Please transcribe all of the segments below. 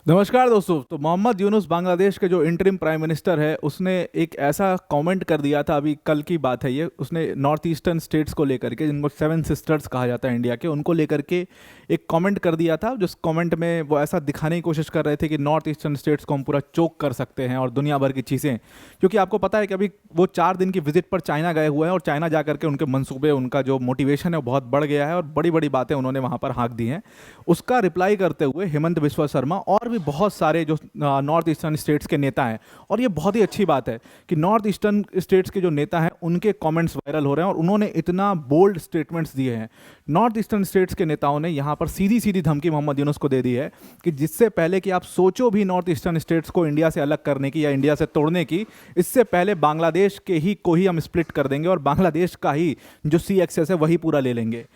नमस्कार दोस्तों। तो मोहम्मद यूनुस बांग्लादेश के जो इंटरिम प्राइम मिनिस्टर है उसने एक ऐसा कमेंट कर दिया था, अभी कल की बात है ये। उसने नॉर्थ ईस्टर्न स्टेट्स को लेकर के, जिनको सेवन सिस्टर्स कहा जाता है इंडिया के, उनको लेकर के एक कमेंट कर दिया था। जिस कमेंट में वो ऐसा दिखाने की कोशिश कर रहे थे कि नॉर्थ ईस्टर्न स्टेट्स को हम पूरा चोक कर सकते हैं और दुनिया भर की चीज़ें। क्योंकि आपको पता है कि अभी वो 4 दिन की विजिट पर चाइना गए हुए हैं और चाइना जा करके उनके मंसूबे, उनका जो मोटिवेशन है वो बहुत बढ़ गया है और बड़ी बड़ी बातें उन्होंने वहाँ पर हाँक दी हैं। उसका रिप्लाई करते हुए हेमंत बिस्वा शर्मा और भी बहुत सारे जो नॉर्थ ईस्टर्न स्टेट्स के नेता हैं, और ये बहुत ही अच्छी बात है कि नॉर्थ ईस्टर्न स्टेट्स के जो नेता हैं उनके कमेंट्स वायरल हो रहे हैं और उन्होंने इतना बोल्ड स्टेटमेंट्स दिए हैं। नॉर्थ ईस्टर्न स्टेट्स के नेताओं ने यहाँ पर सीधी सीधी धमकी मोहम्मद यूनुस को दे दी है कि जिससे पहले कि आप सोचो भी नॉर्थ ईस्टर्न स्टेट्स को इंडिया से अलग करने की या इंडिया से तोड़ने की, इससे पहले बांग्लादेश के ही को ही हम स्प्लिट कर देंगे और बांग्लादेश का ही जो सी एक्सेस है वही पूरा ले लेंगे।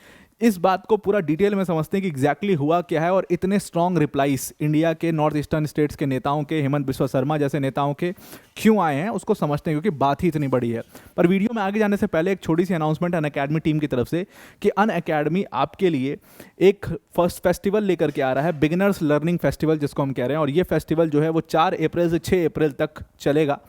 इस बात को पूरा डिटेल में समझते हैं कि एग्जैक्टली हुआ क्या है और इतने स्ट्रॉन्ग रिप्लाईज इंडिया के नॉर्थ ईस्टर्न स्टेट्स के नेताओं के, हेमंत बिस्वा शर्मा जैसे नेताओं के क्यों आए हैं, उसको समझते हैं क्योंकि बात ही इतनी बड़ी है। पर वीडियो में आगे जाने से पहले एक छोटी सी अनाउंसमेंट अन अकेडमी टीम की तरफ से कि अन अकेडमी आपके लिए एक फर्स्ट फेस्टिवल लेकर के आ रहा है, बिगिनर्स लर्निंग फेस्टिवल जिसको हम कह रहे हैं। और ये फेस्टिवल जो है वो 4 अप्रैल से 6 अप्रैल तक चलेगा।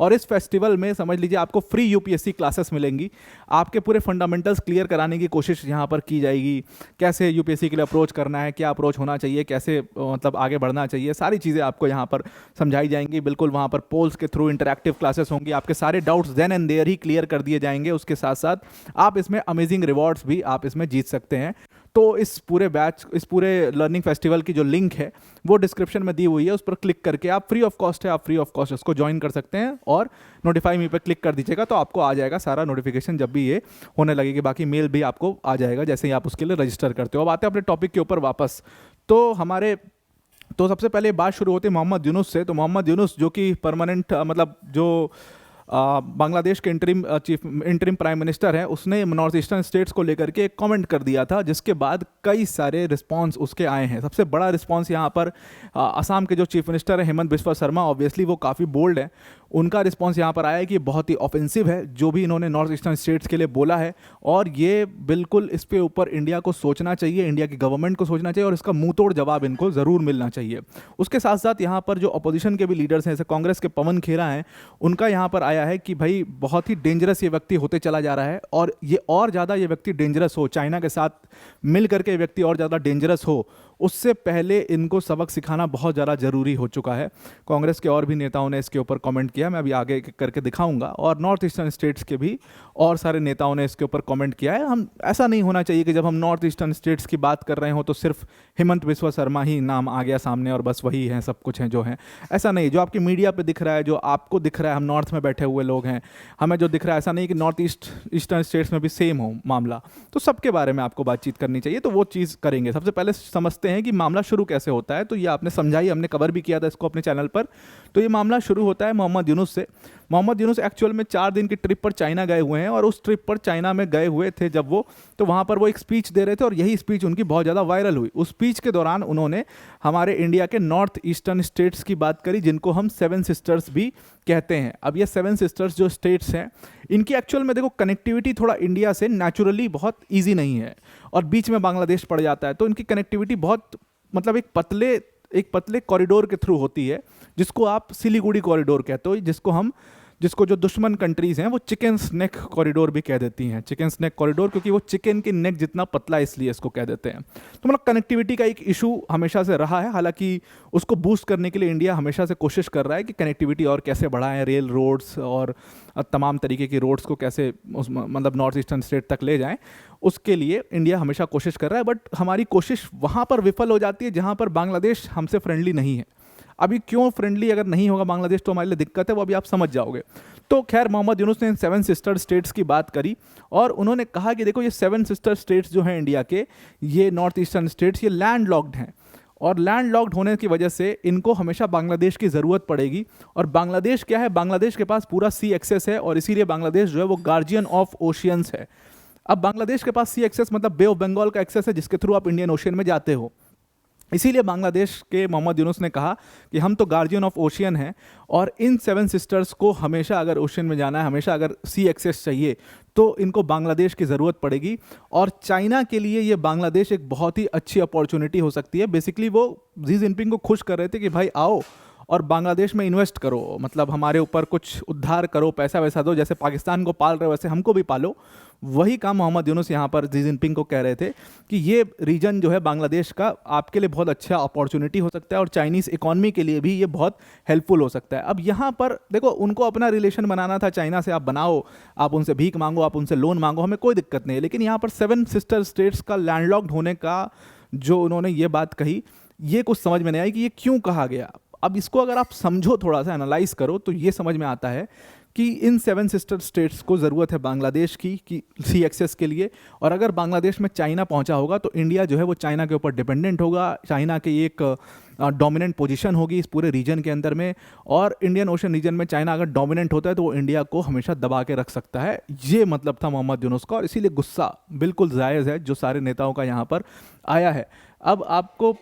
और इस फेस्टिवल में समझ लीजिए आपको फ्री यूपीएससी क्लासेस मिलेंगी। आपके पूरे फंडामेंटल्स क्लियर कराने की कोशिश यहाँ पर की जाएगी। कैसे यूपीएससी के लिए अप्रोच करना है, क्या अप्रोच होना चाहिए, कैसे मतलब आगे बढ़ना चाहिए, सारी चीज़ें आपको यहाँ पर समझाई जाएंगी। बिल्कुल वहाँ पर पोल्स के थ्रू इंटरैक्टिव क्लासेस होंगी। आपके सारे डाउट्स देन एंड देयर ही क्लियर कर दिए जाएंगे। उसके साथ साथ आप इसमें अमेजिंग रिवॉर्ड्स भी आप इसमें जीत सकते हैं। तो इस पूरे बैच, इस पूरे लर्निंग फेस्टिवल की जो लिंक है वो डिस्क्रिप्शन में दी हुई है, उस पर क्लिक करके आप फ्री ऑफ कॉस्ट है, आप फ्री ऑफ कॉस्ट इसको ज्वाइन कर सकते हैं और नोटिफाई मी पे क्लिक कर दीजिएगा तो आपको आ जाएगा सारा नोटिफिकेशन जब भी ये होने लगेगी। बाकी मेल भी आपको आ जाएगा जैसे ही आप उसके लिए रजिस्टर करते हो। अब आते हैं अपने टॉपिक के ऊपर वापस। तो सबसे पहले बात शुरू होती है मोहम्मद यूनुस से। तो मोहम्मद यूनुस जो कि परमानेंट मतलब जो बांग्लादेश के इंटरिम प्राइम मिनिस्टर हैं, उसने नॉर्थ ईस्टर्न स्टेट्स को लेकर के एक कमेंट कर दिया था, जिसके बाद कई सारे रिस्पांस उसके आए हैं। सबसे बड़ा रिस्पांस यहाँ पर असम के जो चीफ मिनिस्टर हैं हेमंत बिस्वा शर्मा, ऑब्वियसली वो काफ़ी बोल्ड है। उनका रिस्पांस यहाँ पर आया है कि बहुत ही ऑफेंसिव है जो भी इन्होंने नॉर्थ ईस्टर्न स्टेट्स के लिए बोला है, और ये बिल्कुल इस पे ऊपर इंडिया को सोचना चाहिए, इंडिया की गवर्नमेंट को सोचना चाहिए और इसका मुंह तोड़ जवाब इनको ज़रूर मिलना चाहिए। उसके साथ साथ यहाँ पर जो अपोजिशन के भी लीडर्स हैं, जैसे कांग्रेस के पवन खेरा हैं, उनका यहाँ पर आया है कि भाई बहुत ही डेंजरस ये व्यक्ति होते चला जा रहा है और ये और ज़्यादा ये व्यक्ति डेंजरस हो, चाइना के साथ मिल करके ये व्यक्ति और ज़्यादा डेंजरस हो, उससे पहले इनको सबक सिखाना बहुत ज़्यादा ज़रूरी हो चुका है। कांग्रेस के और भी नेताओं ने इसके ऊपर कमेंट किया, मैं अभी आगे करके दिखाऊंगा। और नॉर्थ ईस्टर्न स्टेट्स के भी और सारे नेताओं ने इसके ऊपर कमेंट किया है। हम ऐसा नहीं होना चाहिए कि जब हम नॉर्थ ईस्टर्न स्टेट्स की बात कर रहे हो तो सिर्फ हेमंत बिस्वा शर्मा ही नाम आ गया सामने और बस वही हैं, सब कुछ हैं जो हैं। ऐसा नहीं, जो आपकी मीडिया पे दिख रहा है, जो आपको दिख रहा है, हम नॉर्थ में बैठे हुए लोग हैं, हमें जो दिख रहा है, ऐसा नहीं कि नॉर्थ ईस्टर्न स्टेट्स में भी सेम हो मामला। तो सबके बारे में आपको बातचीत करनी चाहिए, तो वो चीज़ करेंगे। सबसे पहले समझते हैं कि मामला शुरू कैसे होता है। तो ये आपने समझाई, हमने कवर भी किया था इसको अपने चैनल पर। तो ये मामला शुरू होता है मोहम्मद यूनुस से। मोहम्मद यूनुस एक्चुअल में 4 दिन की ट्रिप पर चाइना गए हुए हैं और उस ट्रिप पर चाइना में गए हुए थे जब वो, तो वहाँ पर वो एक स्पीच दे रहे थे और यही स्पीच उनकी बहुत ज़्यादा वायरल हुई। उस स्पीच के दौरान उन्होंने हमारे इंडिया के नॉर्थ ईस्टर्न स्टेट्स की बात करी, जिनको हम 7 सिस्टर्स भी कहते हैं। अब ये 7 सिस्टर्स जो स्टेट्स हैं, इनकी एक्चुअल में देखो कनेक्टिविटी थोड़ा इंडिया से नेचुरली बहुत ईजी नहीं है और बीच में बांग्लादेश पड़ जाता है, तो इनकी कनेक्टिविटी बहुत मतलब एक पतले कॉरिडोर के थ्रू होती है, जिसको आप सिलीगुड़ी कॉरिडोर कहते हो, जिसको जो दुश्मन कंट्रीज़ हैं वो चिकन स्नैक कॉरिडोर भी कह देती हैं। चिकन स्नैक कॉरिडोर क्योंकि वो चिकन की नेक जितना पतला है इसलिए इसको कह देते हैं। तो मतलब कनेक्टिविटी का एक इशू हमेशा से रहा है। हालांकि उसको बूस्ट करने के लिए इंडिया हमेशा से कोशिश कर रहा है कि कनेक्टिविटी और कैसे बढ़ाएं, रेल रोड्स और तमाम तरीके की रोड्स को कैसे मतलब नॉर्थ ईस्टर्न स्टेट तक ले जाएँ, उसके लिए इंडिया हमेशा कोशिश कर रहा है। बट हमारी कोशिश वहाँ पर विफल हो जाती है जहाँ पर बांग्लादेश हमसे फ्रेंडली नहीं है। अभी क्यों फ्रेंडली अगर नहीं होगा बांग्लादेश तो हमारे लिए दिक्कत है, वो अभी आप समझ जाओगे। तो खैर मोहम्मद यूनुस ने 7 सिस्टर स्टेट्स की बात करी और उन्होंने कहा कि देखो ये 7 सिस्टर स्टेट्स जो हैं इंडिया के, ये नॉर्थ ईस्टर्न स्टेट्स, ये लैंड लॉक्ड हैं और लैंड लॉक्ड होने की वजह से इनको हमेशा बांग्लादेश की ज़रूरत पड़ेगी। और बांग्लादेश क्या है, बांग्लादेश के पास पूरा सी एक्सेस है और इसीलिए बांग्लादेश जो है वो गार्जियन ऑफ ओशियंस है। अब बांग्लादेश के पास सी एक्सेस मतलब बे ऑफ बंगाल का एक्सेस है, जिसके थ्रू आप इंडियन ओशियन में जाते हो। इसीलिए बांग्लादेश के मोहम्मद यूनुस ने कहा कि हम तो गार्जियन ऑफ ओशियन हैं, और इन 7 सिस्टर्स को हमेशा अगर ओशियन में जाना है, हमेशा अगर सी एक्सेस चाहिए, तो इनको बांग्लादेश की ज़रूरत पड़ेगी। और चाइना के लिए ये बांग्लादेश एक बहुत ही अच्छी अपॉर्चुनिटी हो सकती है। बेसिकली वो जी जिनपिंग को खुश कर रहे थे कि भाई आओ और बांग्लादेश में इन्वेस्ट करो, मतलब हमारे ऊपर कुछ उद्धार करो, पैसा वैसा दो, जैसे पाकिस्तान को पाल रहे हो वैसे हमको भी पालो। वही काम मोहम्मद यूनुस यहाँ पर जी जिनपिंग को कह रहे थे कि ये रीजन जो है बांग्लादेश का आपके लिए बहुत अच्छा अपॉर्चुनिटी हो सकता है, और चाइनीज़ इकॉनमी के लिए भी ये बहुत हेल्पफुल हो सकता है। अब यहाँ पर देखो, उनको अपना रिलेशन बनाना था चाइना से, आप बनाओ, आप उनसे भीख मांगो, आप उनसे लोन मांगो, हमें कोई दिक्कत नहीं है। लेकिन यहाँ पर 7 सिस्टर स्टेट्स का लैंडलॉक्ड होने का जो उन्होंने ये बात कही, ये कुछ समझ में नहीं आई कि ये क्यों कहा गया। अब इसको अगर आप समझो, थोड़ा सा एनालाइज करो, तो ये समझ में आता है कि इन 7 सिस्टर स्टेट्स को ज़रूरत है बांग्लादेश की कि सी एक्सेस के लिए। और अगर बांग्लादेश में चाइना पहुंचा होगा तो इंडिया जो है वो चाइना के ऊपर डिपेंडेंट होगा, चाइना की एक डोमिनेंट पोजीशन होगी इस पूरे रीजन के अंदर में। और इंडियन ओशन रीजन में चाइना अगर डोमिनेंट होता है तो वो इंडिया को हमेशा दबा के रख सकता है। ये मतलब था मोहम्मद यूनुस का, और इसीलिए गुस्सा बिल्कुल जायज़ है जो सारे नेताओं का यहाँ पर आया है। अब आपको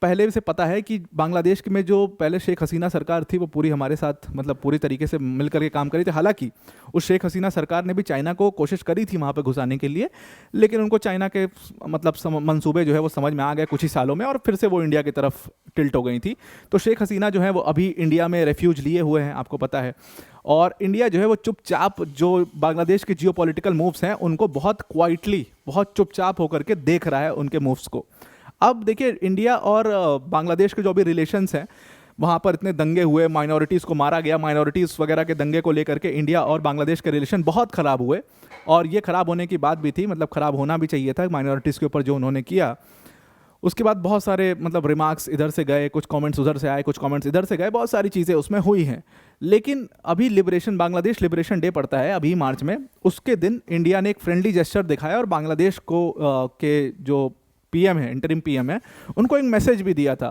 पहले से पता है कि बांग्लादेश में जो पहले शेख हसीना सरकार थी वो पूरी हमारे साथ मतलब पूरी तरीके से मिल करके काम करी थी। हालांकि उस शेख हसीना सरकार ने भी चाइना को कोशिश करी थी वहाँ पे घुसाने के लिए, लेकिन उनको चाइना के मतलब मंसूबे जो है वो समझ में आ गए कुछ ही सालों में, और फिर से वो इंडिया की तरफ टिल्ट हो गई थी। तो शेख हसीना जो है वो अभी इंडिया में रेफ्यूज लिए हुए हैं, आपको पता है। और इंडिया जो है वो चुपचाप जो बांग्लादेश के जियोपॉलिटिकल मूव्स हैं उनको बहुत क्वाइटली, बहुत चुपचाप होकर के देख रहा है उनके मूव्स को। अब देखिए, इंडिया और बांग्लादेश के जो भी रिलेशंस हैं, वहाँ पर इतने दंगे हुए, माइनॉरिटीज़ को मारा गया, माइनॉरिटीज़ वगैरह के दंगे को लेकर के इंडिया और बांग्लादेश के रिलेशन बहुत ख़राब हुए। और ये ख़राब होने की बात भी थी, मतलब ख़राब होना भी चाहिए था माइनॉरिटीज़ के ऊपर जो उन्होंने किया। उसके बाद बहुत सारे मतलब रिमार्क्स इधर से गए, कुछ कमेंट्स उधर से आए, कुछ कमेंट्स इधर से गए, बहुत सारी चीज़ें उसमें हुई हैं। लेकिन अभी बांग्लादेश लिबरेशन डे पड़ता है अभी मार्च में, उसके दिन इंडिया ने एक फ्रेंडली जेस्चर दिखाया और बांग्लादेश को के जो पीएम है, इंटरिम पीएम है, उनको एक मैसेज भी दिया था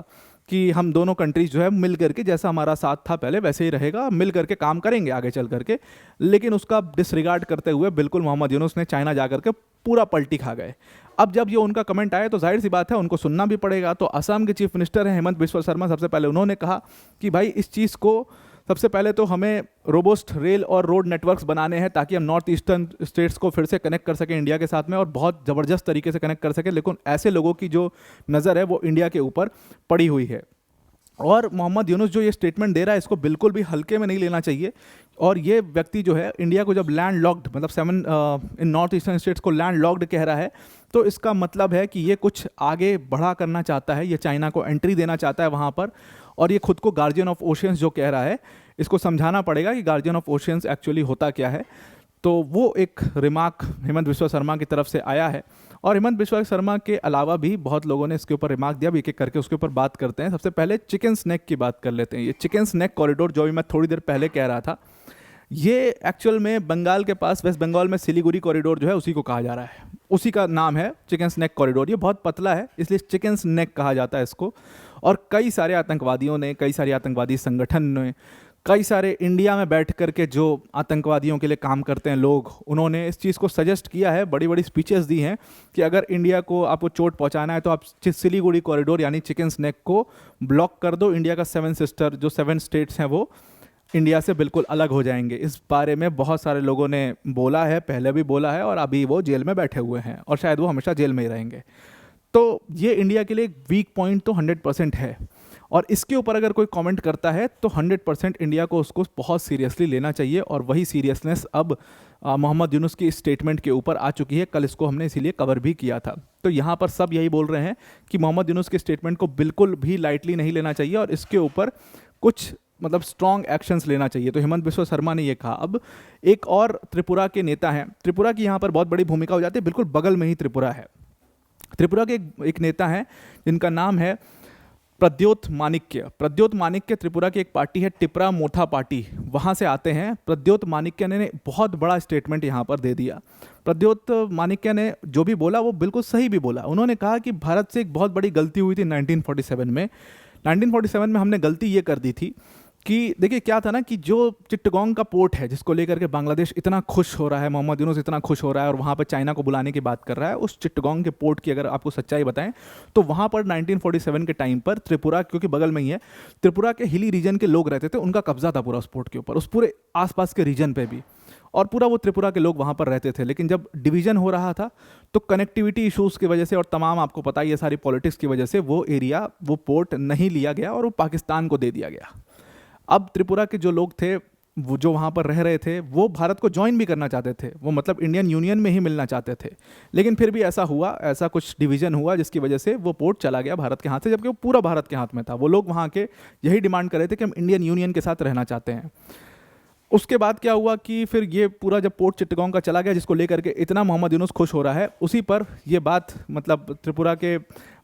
कि हम दोनों कंट्रीज जो है मिल करके, जैसा हमारा साथ था पहले वैसे ही रहेगा, मिल करके काम करेंगे आगे चल करके। लेकिन उसका डिसरिगार्ड करते हुए बिल्कुल मोहम्मद यूनुस ने चाइना जा करके पूरा पलटी खा गए। अब जब ये उनका कमेंट आया तो जाहिर सी बात है उनको सुनना भी पड़ेगा। तो असम के चीफ मिनिस्टर हैं हेमंत बिस्वा शर्मा, सबसे पहले उन्होंने कहा कि भाई इस चीज़ को सबसे पहले तो हमें रोबोस्ट रेल और रोड नेटवर्क्स बनाने हैं ताकि हम नॉर्थ ईस्टर्न स्टेट्स को फिर से कनेक्ट कर सकें इंडिया के साथ में, और बहुत ज़बरदस्त तरीके से कनेक्ट कर सकें। लेकिन ऐसे लोगों की जो नज़र है वो इंडिया के ऊपर पड़ी हुई है। और मोहम्मद यूनुस जो ये स्टेटमेंट दे रहा है इसको बिल्कुल भी हल्के में नहीं लेना चाहिए। और ये व्यक्ति जो है इंडिया को जब लैंड लॉक्ड, मतलब 7 इन नॉर्थ ईस्टर्न स्टेट्स को लैंड लॉक्ड कह रहा है, तो इसका मतलब है कि ये कुछ आगे बढ़ा करना चाहता है, ये चाइना को एंट्री देना चाहता है वहाँ पर। और ये खुद को गार्जियन ऑफ ओशियंस जो कह रहा है, इसको समझाना पड़ेगा कि गार्जियन ऑफ ओशियंस एक्चुअली होता क्या है। तो वो एक रिमार्क हेमंत बिस्वा शर्मा की तरफ से आया है। और हेमंत बिस्वा शर्मा के अलावा भी बहुत लोगों ने इसके ऊपर रिमार्क दिया, एक एक करके उसके ऊपर बात करते हैं। सबसे पहले चिकन स्नैक की बात कर लेते हैं। ये चिकन स्नैक कॉरिडोर जो भी मैं थोड़ी देर पहले कह रहा था, ये एक्चुअल में बंगाल के पास वेस्ट बंगाल में सिलीगुड़ी कॉरिडोर जो है उसी को कहा जा रहा है, उसी का नाम है चिकन स्नैक कॉरिडोर। ये बहुत पतला है इसलिए चिकन स्नैक कहा जाता है इसको। और कई सारे आतंकवादियों ने, कई सारे आतंकवादी संगठन ने, कई सारे इंडिया में बैठ कर के जो आतंकवादियों के लिए काम करते हैं लोग, उन्होंने इस चीज़ को सजेस्ट किया है, बड़ी बड़ी स्पीचेस दी हैं कि अगर इंडिया को आपको चोट पहुंचाना है तो आप सिलीगुड़ी कॉरिडोर यानी चिकन स्नैक को ब्लॉक कर दो। इंडिया का 7 सिस्टर जो 7 स्टेट्स हैं वो इंडिया से बिल्कुल अलग हो जाएंगे। इस बारे में बहुत सारे लोगों ने बोला है, पहले भी बोला है, और अभी वो जेल में बैठे हुए हैं और शायद वो हमेशा जेल में ही रहेंगे। तो ये इंडिया के लिए एक वीक पॉइंट तो 100% है। और इसके ऊपर अगर कोई कमेंट करता है तो 100% इंडिया को उसको बहुत सीरियसली लेना चाहिए। और वही सीरियसनेस अब मोहम्मद यूनुस की स्टेटमेंट के ऊपर आ चुकी है। कल इसको हमने इसीलिए कवर भी किया था। तो यहाँ पर सब यही बोल रहे हैं कि मोहम्मद यूनुस के स्टेटमेंट को बिल्कुल भी लाइटली नहीं लेना चाहिए और इसके ऊपर कुछ मतलब स्ट्रॉन्ग एक्शंस लेना चाहिए। तो हेमंत बिस्वा शर्मा ने ये कहा। अब एक और त्रिपुरा के नेता हैं, त्रिपुरा की यहाँ पर बहुत बड़ी भूमिका हो जाती है, बिल्कुल बगल में ही त्रिपुरा है। त्रिपुरा के एक नेता हैं जिनका नाम है प्रद्योत माणिक्य। प्रद्योत माणिक्य त्रिपुरा की एक पार्टी है, टिपरा मोठा पार्टी, वहाँ से आते हैं। प्रद्योत माणिक्य ने बहुत बड़ा स्टेटमेंट यहाँ पर दे दिया। प्रद्योत माणिक्य ने जो भी बोला वो बिल्कुल सही भी बोला। उन्होंने कहा कि भारत से एक बहुत बड़ी गलती हुई थी 1947 में। 1947 में हमने गलती ये कर दी थी कि देखिए क्या था ना कि जो चिट्टगोंग का पोर्ट है जिसको लेकर के बांग्लादेश इतना खुश हो रहा है, मोहम्मद यूनुस इतना खुश हो रहा है और वहाँ पर चाइना को बुलाने की बात कर रहा है, उस चिट्टगोंग के पोर्ट की अगर आपको सच्चाई बताएं तो वहाँ पर 1947 के टाइम पर त्रिपुरा, क्योंकि बगल में ही है, त्रिपुरा के हिली रीजन के लोग रहते थे, उनका कब्जा था पूरा उस पोर्ट के ऊपर, उस पूरे आसपास के रीजन पे भी, और पूरा वो त्रिपुरा के लोग वहाँ पर रहते थे। लेकिन जब डिवीजन हो रहा था तो कनेक्टिविटी इश्यूज़ की वजह से और तमाम आपको पता ही है सारी पॉलिटिक्स की वजह से वो एरिया, वो पोर्ट नहीं लिया गया और वो पाकिस्तान को दे दिया गया। अब त्रिपुरा के जो लोग थे, वो जो वहाँ पर रह रहे थे, वो भारत को ज्वाइन भी करना चाहते थे, वो मतलब इंडियन यूनियन में ही मिलना चाहते थे। लेकिन फिर भी ऐसा हुआ, ऐसा कुछ डिवीजन हुआ जिसकी वजह से वो पोर्ट चला गया भारत के हाथ से, जबकि वो पूरा भारत के हाथ में था। वो लोग वहाँ के यही डिमांड कर रहे थे कि हम इंडियन यूनियन के साथ रहना चाहते हैं। उसके बाद क्या हुआ कि फिर ये पूरा जब पोर्ट चिट्टगोंग का चला गया, जिसको लेकर के इतना मोहम्मद यूनुस खुश हो रहा है, उसी पर ये बात, मतलब त्रिपुरा के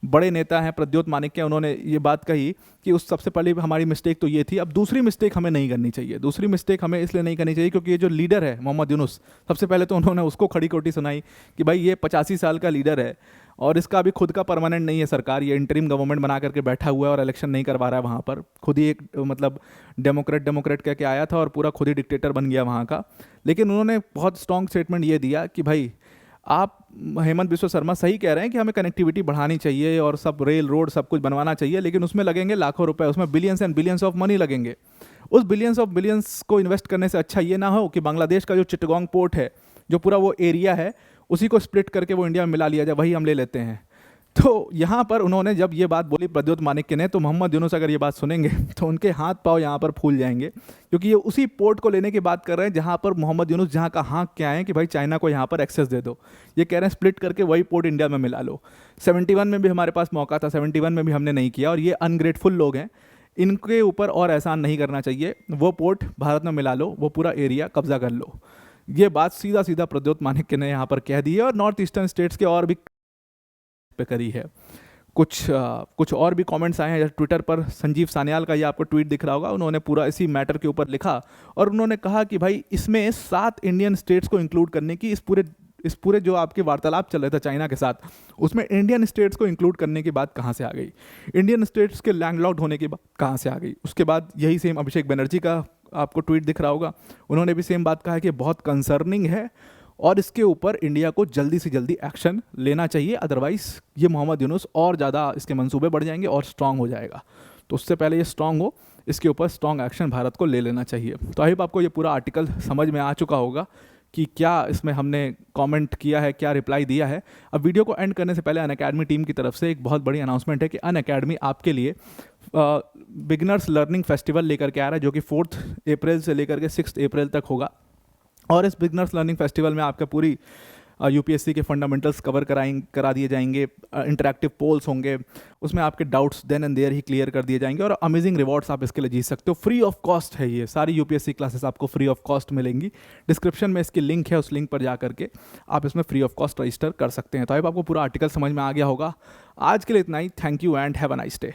बड़े नेता हैं प्रद्योत माणिक्य, उन्होंने ये बात कही कि उस सबसे पहले हमारी मिस्टेक तो ये थी, अब दूसरी मिस्टेक हमें नहीं करनी चाहिए। दूसरी मिस्टेक हमें इसलिए नहीं करनी चाहिए क्योंकि ये जो लीडर है मोहम्मद यूनुस, सबसे पहले तो उन्होंने उसको खड़ी खोटी सुनाई कि भाई ये 85 साल का लीडर है और इसका अभी खुद का परमानेंट नहीं है सरकार, ये इंटरिम गवर्नमेंट बना करके बैठा हुआ है और इलेक्शन नहीं करवा रहा है वहाँ पर, खुद ही एक मतलब डेमोक्रेट कह के आया था और पूरा खुद ही डिक्टेटर बन गया वहाँ का। लेकिन उन्होंने बहुत स्ट्रॉन्ग स्टेटमेंट ये दिया कि भाई आप, हेमंत बिस्वा शर्मा सही कह रहे हैं कि हमें कनेक्टिविटी बढ़ानी चाहिए और सब रेल रोड सब कुछ बनवाना चाहिए, लेकिन उसमें लगेंगे लाखों रुपए, उसमें billions and billions of money लगेंगे। उस बिलियंस ऑफ बिलियंस को इन्वेस्ट करने से अच्छा ये ना हो कि बांग्लादेश का जो चिट्टगोंग पोर्ट है, जो पूरा वो एरिया है, उसी को स्प्लिट करके वो इंडिया में मिला लिया जाए, वही हम ले लेते हैं। तो यहाँ पर उन्होंने जब ये बात बोली प्रद्योत माणिक्य ने, तो मोहम्मद यूनुस अगर ये बात सुनेंगे तो उनके हाथ पाँव यहाँ पर फूल जाएंगे, क्योंकि ये उसी पोर्ट को लेने की बात कर रहे हैं जहाँ पर मोहम्मद यूनुस जहाँ का हाँक क्या है कि भाई चाइना को यहाँ पर एक्सेस दे दो। ये कह रहे हैं स्प्लिट करके वही पोर्ट इंडिया में मिला लो। 71 में भी हमारे पास मौका था, 71 में भी हमने नहीं किया, और ये अनग्रेटफुल लोग हैं, इनके ऊपर और एहसान नहीं करना चाहिए। वो पोर्ट भारत में मिला लो, वो पूरा एरिया कब्जा कर लो। ये बात सीधा सीधा प्रद्योत माणिक्य ने यहाँ पर कह दी है और नॉर्थ ईस्टर्न स्टेट्स के और भी पे करी है। कुछ और भी कमेंट्स आए हैं, जैसे ट्विटर पर संजीव सान्याल का ये आपको ट्वीट दिख रहा होगा, उन्होंने पूरा इसी मैटर के ऊपर लिखा और उन्होंने कहा कि भाई इसमें 7 इंडियन स्टेट्स को इंक्लूड करने की, इस पूरे जो आपके वार्तालाप चल रहे थे चाइना के साथ, उसमें इंडियन स्टेट्स को इंक्लूड करने की बात कहाँ से आ गई, इंडियन स्टेट्स के लैंडलॉक्ड होने की बात कहाँ से आ गई। उसके बाद यही सेम अभिषेक बनर्जी का आपको ट्वीट दिख रहा होगा, उन्होंने भी सेम बात कहा है कि बहुत कंसर्निंग है और इसके ऊपर इंडिया को जल्दी से जल्दी एक्शन लेना चाहिए, अदरवाइज़ ये मोहम्मद यूनुस और ज़्यादा इसके मंसूबे बढ़ जाएंगे और स्ट्रांग हो जाएगा। तो उससे पहले ये स्ट्रांग हो, इसके ऊपर स्ट्रांग एक्शन भारत को ले लेना चाहिए। तो आई होप आपको ये पूरा आर्टिकल समझ में आ चुका होगा कि क्या इसमें हमने कमेंट किया है, क्या रिप्लाई दिया है। अब वीडियो को एंड करने से पहले अनअकैडमी टीम की तरफ से एक बहुत बड़ी अनाउंसमेंट है कि अनअकैडमी आपके लिए बिगनर्स लर्निंग फेस्टिवल लेकर के आ रहा है, जो कि 4 अप्रैल से लेकर के 6 अप्रैल तक होगा। और इस बिगनर्स लर्निंग फेस्टिवल में आपका पूरी यूपीएससी के फंडामेंटल्स करा दिए जाएंगे, इंटरैक्टिव पोल्स होंगे, उसमें आपके डाउट्स देन एंड देयर ही क्लियर कर दिए जाएंगे और अमेजिंग रिवॉर्ड्स आप इसके लिए जीत सकते हो। फ्री ऑफ कॉस्ट है, ये सारी यूपीएससी क्लासेस आपको फ्री ऑफ कॉस्ट मिलेंगी। डिस्क्रिप्शन में इसकी लिंक है, उस लिंक पर जा करके आप इसमें फ्री ऑफ कॉस्ट रजिस्टर कर सकते हैं। तो अब आपको पूरा आर्टिकल समझ में आ गया होगा। आज के लिए इतना ही। Thank you and have a nice day.